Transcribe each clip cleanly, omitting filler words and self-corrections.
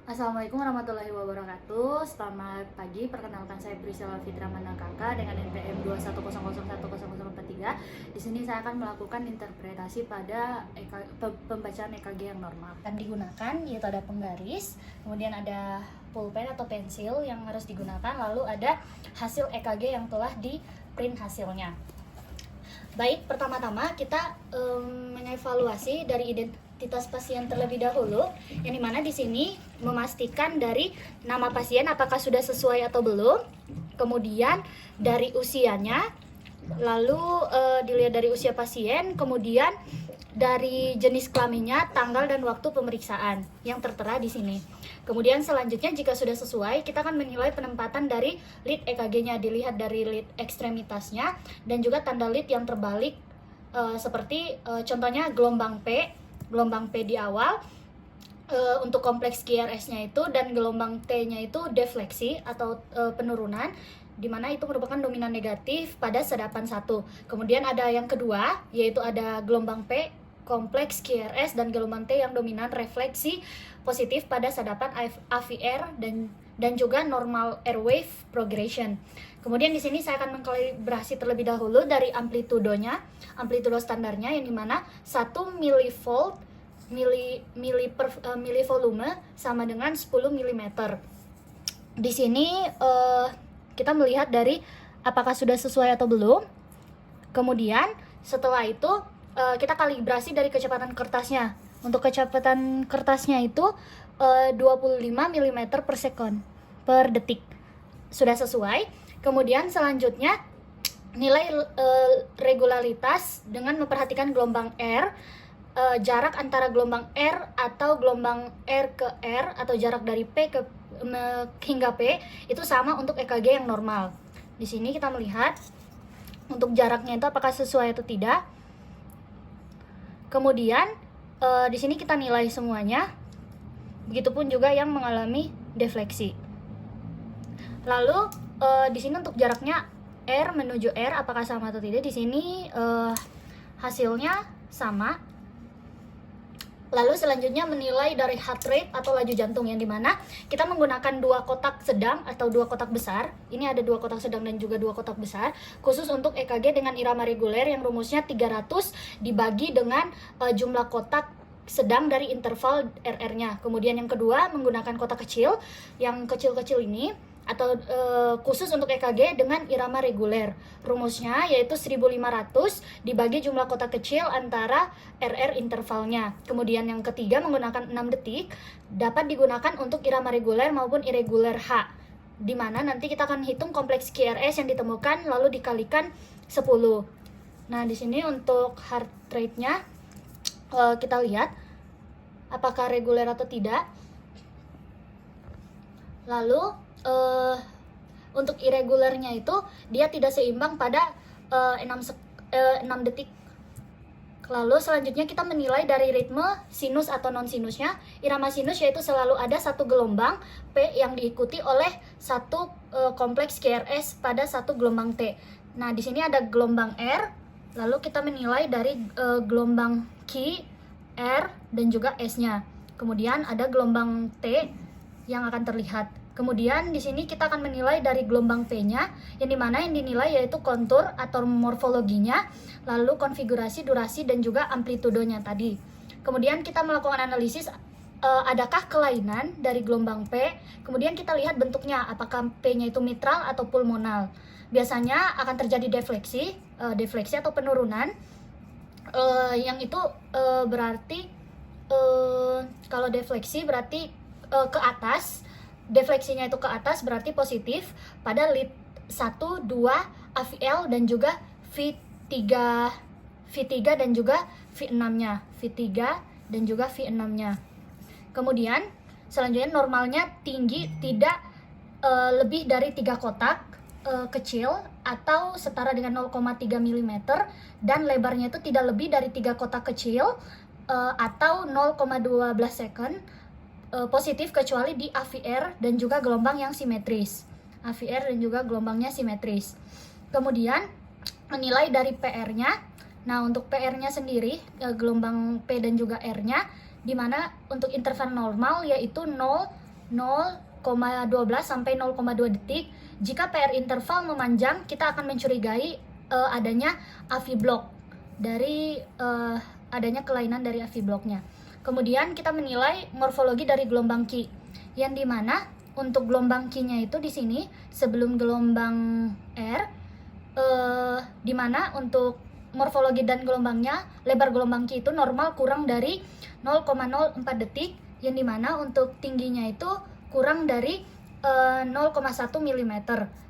Assalamualaikum warahmatullahi wabarakatuh. Selamat pagi, perkenalkan saya Priscilla Fitra Manakaka dengan NPM 210010043. Di sini saya akan melakukan interpretasi pada pembacaan EKG yang normal. Akan digunakan yaitu ada penggaris, kemudian ada pulpen atau pensil yang harus digunakan, lalu ada hasil EKG yang telah di print hasilnya. Baik, pertama-tama kita mengevaluasi dari identitas pasien terlebih dahulu, yang dimana di sini memastikan dari nama pasien apakah sudah sesuai atau belum, kemudian dari usianya, lalu dilihat dari usia pasien, kemudian dari jenis kelaminnya, tanggal dan waktu pemeriksaan yang tertera di sini. Kemudian selanjutnya jika sudah sesuai, kita akan menilai penempatan dari lead EKG-nya, dilihat dari lead ekstremitasnya dan juga tanda lead yang terbalik, seperti contohnya gelombang P di awal untuk kompleks QRS-nya itu, dan gelombang T-nya itu defleksi atau penurunan, di mana itu merupakan dominan negatif pada sedapan 1. Kemudian ada yang kedua, yaitu ada gelombang P kompleks QRS dan gelombang T yang dominan refleksi positif pada sedapan AVR dan juga normal airwave progression. Kemudian di sini saya akan mengkalibrasi terlebih dahulu dari amplitudonya, amplitudo standarnya, yang dimana 1 milivolt milivolume sama dengan 10 mm. Di sini kita melihat dari apakah sudah sesuai atau belum. Kemudian setelah itu kita kalibrasi dari kecepatan kertasnya. Untuk kecepatan kertasnya itu 25 mm per second per detik. Sudah sesuai. Kemudian selanjutnya nilai regularitas dengan memperhatikan gelombang R, jarak antara gelombang R atau gelombang R ke R, atau jarak dari P hingga P itu sama untuk EKG yang normal. Di sini kita melihat untuk jaraknya itu apakah sesuai atau tidak. Kemudian di sini kita nilai semuanya. Begitupun juga yang mengalami defleksi. Lalu di sini untuk jaraknya R menuju R apakah sama atau tidak. Di sini hasilnya sama. Lalu selanjutnya menilai dari heart rate atau laju jantung, yang dimana kita menggunakan dua kotak sedang atau dua kotak besar. Ini ada dua kotak sedang dan juga dua kotak besar, khusus untuk EKG dengan irama reguler yang rumusnya 300 dibagi dengan jumlah kotak sedang dari interval RR-nya. Kemudian yang kedua menggunakan kotak kecil, yang kecil-kecil ini, atau khusus untuk EKG dengan irama reguler. Rumusnya yaitu 1500 dibagi jumlah kotak kecil antara RR intervalnya. Kemudian yang ketiga menggunakan 6 detik, dapat digunakan untuk irama reguler maupun irregular H, di mana nanti kita akan hitung kompleks QRS yang ditemukan lalu dikalikan 10. Nah, di sini untuk heart rate-nya kita lihat apakah reguler atau tidak. Lalu untuk irregularnya itu dia tidak seimbang pada 6 detik. Lalu selanjutnya kita menilai dari ritme sinus atau non sinusnya. Irama sinus yaitu selalu ada satu gelombang P yang diikuti oleh satu kompleks QRS pada satu gelombang T. Nah, di sini ada gelombang R. Lalu kita menilai dari gelombang Q, R dan juga S-nya. Kemudian ada gelombang T yang akan terlihat. Kemudian di sini kita akan menilai dari gelombang P-nya, yang dimana yang dinilai yaitu kontur atau morfologinya, lalu konfigurasi, durasi, dan juga amplitudonya tadi. Kemudian kita melakukan analisis adakah kelainan dari gelombang P. Kemudian kita lihat bentuknya, apakah P-nya itu mitral atau pulmonal. Biasanya akan terjadi defleksi atau penurunan, yang itu berarti kalau defleksi berarti ke atas. Defleksinya itu ke atas berarti positif pada lead 1, 2, AVL dan juga V3 dan juga V6-nya. V3 dan juga V6-nya. Kemudian selanjutnya normalnya tinggi tidak lebih dari 3 kotak kecil atau setara dengan 0,3 mm, dan lebarnya itu tidak lebih dari 3 kotak kecil atau 0,12 second. Positif kecuali di AVR dan juga gelombang yang simetris. AVR dan juga gelombangnya simetris. Kemudian menilai dari PR-nya. Nah, untuk PR-nya sendiri, gelombang P dan juga R-nya, di mana untuk interval normal yaitu 0 0,12 sampai 0,2 detik. Jika PR interval memanjang, kita akan mencurigai adanya AVI block dari adanya kelainan dari AVI blocknya. Kemudian kita menilai morfologi dari gelombang Q, yang dimana untuk gelombang Q-nya itu di sini sebelum gelombang R, dimana untuk morfologi dan gelombangnya, lebar gelombang Q itu normal kurang dari 0,04 detik, yang dimana untuk tingginya itu kurang dari 0,1 mm.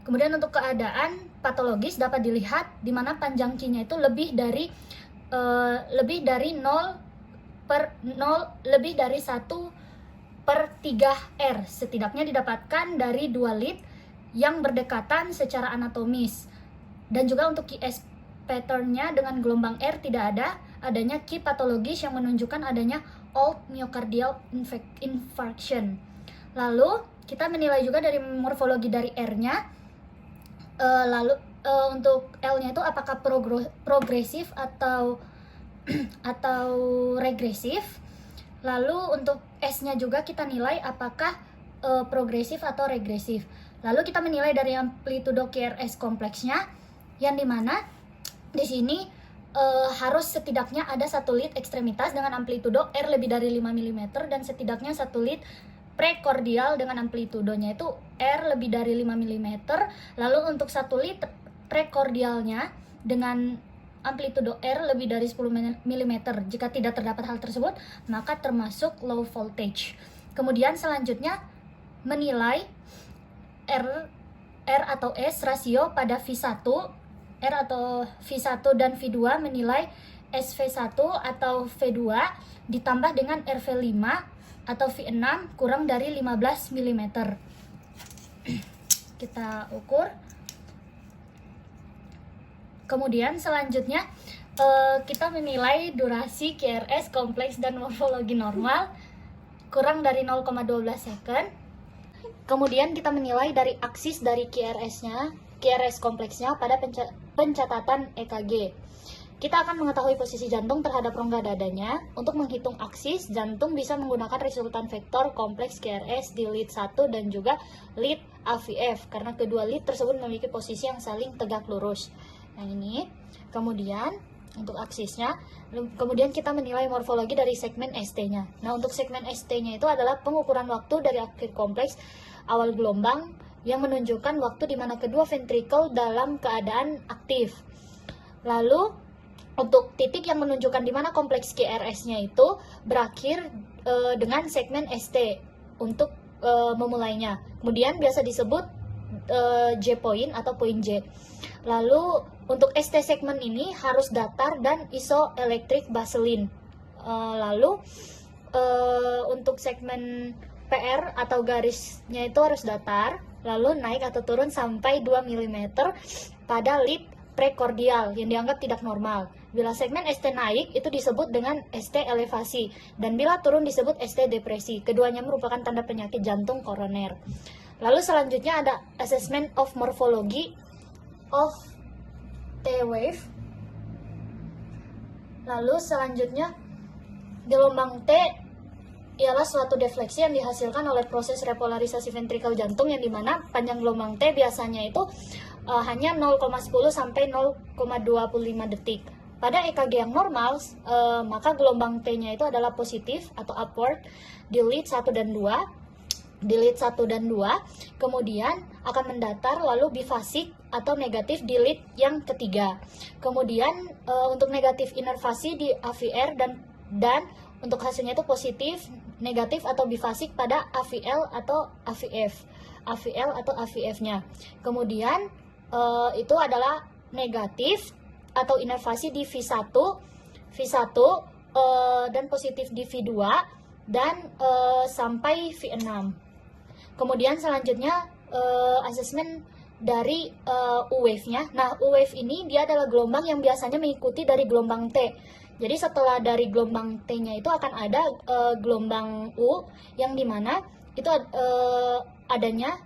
Kemudian untuk keadaan patologis dapat dilihat di mana panjang Q-nya itu lebih dari 1/3 R, setidaknya didapatkan dari 2 lead yang berdekatan secara anatomis. Dan juga untuk QS pattern-nya dengan gelombang R tidak adanya Q patologis yang menunjukkan adanya old myocardial infarction. Lalu kita menilai juga dari morfologi dari R-nya. Untuk L-nya itu apakah progresif atau regresif. Lalu untuk S-nya juga kita nilai apakah progresif atau regresif. Lalu kita menilai dari amplitudo QRS kompleksnya, yang dimana di sini harus setidaknya ada 1 lead ekstremitas dengan amplitudo R lebih dari 5 mm dan setidaknya 1 lead prekordial dengan amplitudonya itu R lebih dari 5 mm. Lalu untuk 1 lead prekordialnya dengan amplitudo R lebih dari 10 mm. Jika tidak terdapat hal tersebut, maka termasuk low voltage. Kemudian selanjutnya menilai R atau S rasio pada V1, R atau V1 dan V2 menilai SV1 atau V2 ditambah dengan RV5 atau V6 kurang dari 15 mm. Kita ukur. Kemudian selanjutnya kita menilai durasi QRS kompleks dan morfologi normal kurang dari 0,12 second. Kemudian kita menilai dari aksis dari QRS kompleksnya pada pencatatan EKG. Kita akan mengetahui posisi jantung terhadap rongga dadanya. Untuk menghitung aksis, jantung bisa menggunakan resultan vektor kompleks QRS di lead 1 dan juga lead AVF, karena kedua lead tersebut memiliki posisi yang saling tegak lurus. Nah ini, kemudian untuk aksisnya, kemudian kita menilai morfologi dari segmen ST-nya. Nah untuk segmen ST-nya itu adalah pengukuran waktu dari akhir kompleks awal gelombang yang menunjukkan waktu di mana kedua ventrikel dalam keadaan aktif. Lalu untuk titik yang menunjukkan di mana kompleks QRS-nya itu berakhir dengan segmen ST untuk memulainya. Kemudian biasa disebut J point atau point J. Lalu untuk ST segmen ini harus datar dan isoelektrik baseline. Lalu untuk segmen PR atau garisnya itu harus datar, lalu naik atau turun sampai 2 mm pada lead prekordial yang dianggap tidak normal. Bila segmen ST naik itu disebut dengan ST elevasi, dan bila turun disebut ST depresi. Keduanya merupakan tanda penyakit jantung koroner. Lalu selanjutnya ada assessment of morphology of T-wave. Lalu selanjutnya gelombang T ialah suatu defleksi yang dihasilkan oleh proses repolarisasi ventrikel jantung, yang dimana panjang gelombang T biasanya itu hanya 0,10 sampai 0,25 detik. Pada EKG yang normal, maka gelombang T-nya itu adalah positif atau upward di lead 1 dan 2. Di lead 1 dan 2, kemudian akan mendatar lalu bifasik atau negatif di lead yang ketiga. Kemudian untuk negatif inervasi di AVR dan untuk hasilnya itu positif, negatif atau bifasik pada AVL atau AVF. AVL atau AVF-nya. Kemudian itu adalah negatif atau inervasi di V1 dan positif di V2 dan sampai V6. Kemudian selanjutnya asesmen dari U-wave-nya. Nah, U-wave ini dia adalah gelombang yang biasanya mengikuti dari gelombang T. Jadi setelah dari gelombang T-nya itu akan ada gelombang U yang dimana itu adanya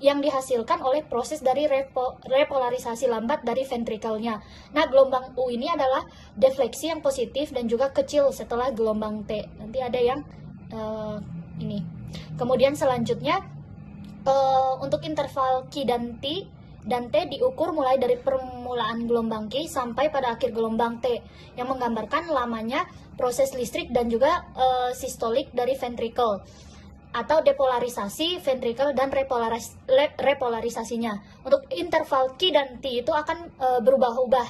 yang dihasilkan oleh proses dari repolarisasi lambat dari ventrikelnya. Nah, gelombang U ini adalah defleksi yang positif dan juga kecil setelah gelombang T. Nanti ada yang ini. Kemudian selanjutnya untuk interval Q dan T diukur mulai dari permulaan gelombang Q sampai pada akhir gelombang T, yang menggambarkan lamanya proses listrik dan juga sistolik dari ventricle atau depolarisasi ventricle dan repolarisasinya. Untuk interval Q dan T itu akan berubah-ubah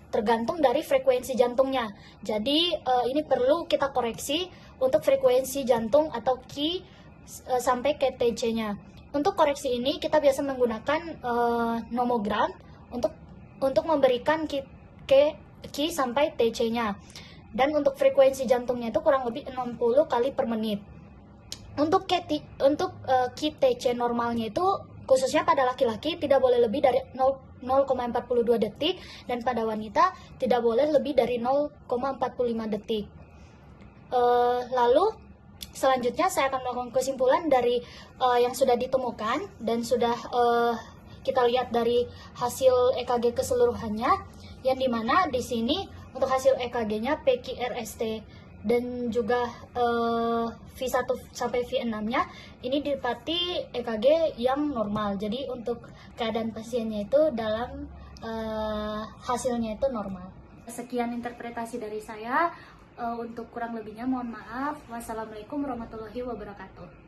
tergantung dari frekuensi jantungnya. Jadi ini perlu kita koreksi untuk frekuensi jantung atau Q sampai ke TC-nya. Untuk koreksi ini kita biasa menggunakan nomogram untuk memberikan Q sampai TC-nya. Dan untuk frekuensi jantungnya itu kurang lebih 60 kali per menit. Untuk QTC normalnya itu khususnya pada laki-laki tidak boleh lebih dari 0,42 detik dan pada wanita tidak boleh lebih dari 0,45 detik. Lalu selanjutnya saya akan melakukan kesimpulan dari yang sudah ditemukan dan sudah kita lihat dari hasil EKG keseluruhannya, yang dimana di sini untuk hasil EKG-nya PQRST dan juga V1 sampai V6-nya ini didapati EKG yang normal. Jadi untuk keadaan pasiennya itu dalam hasilnya itu normal. Sekian interpretasi dari saya. Untuk kurang lebihnya mohon maaf. Wassalamualaikum warahmatullahi wabarakatuh.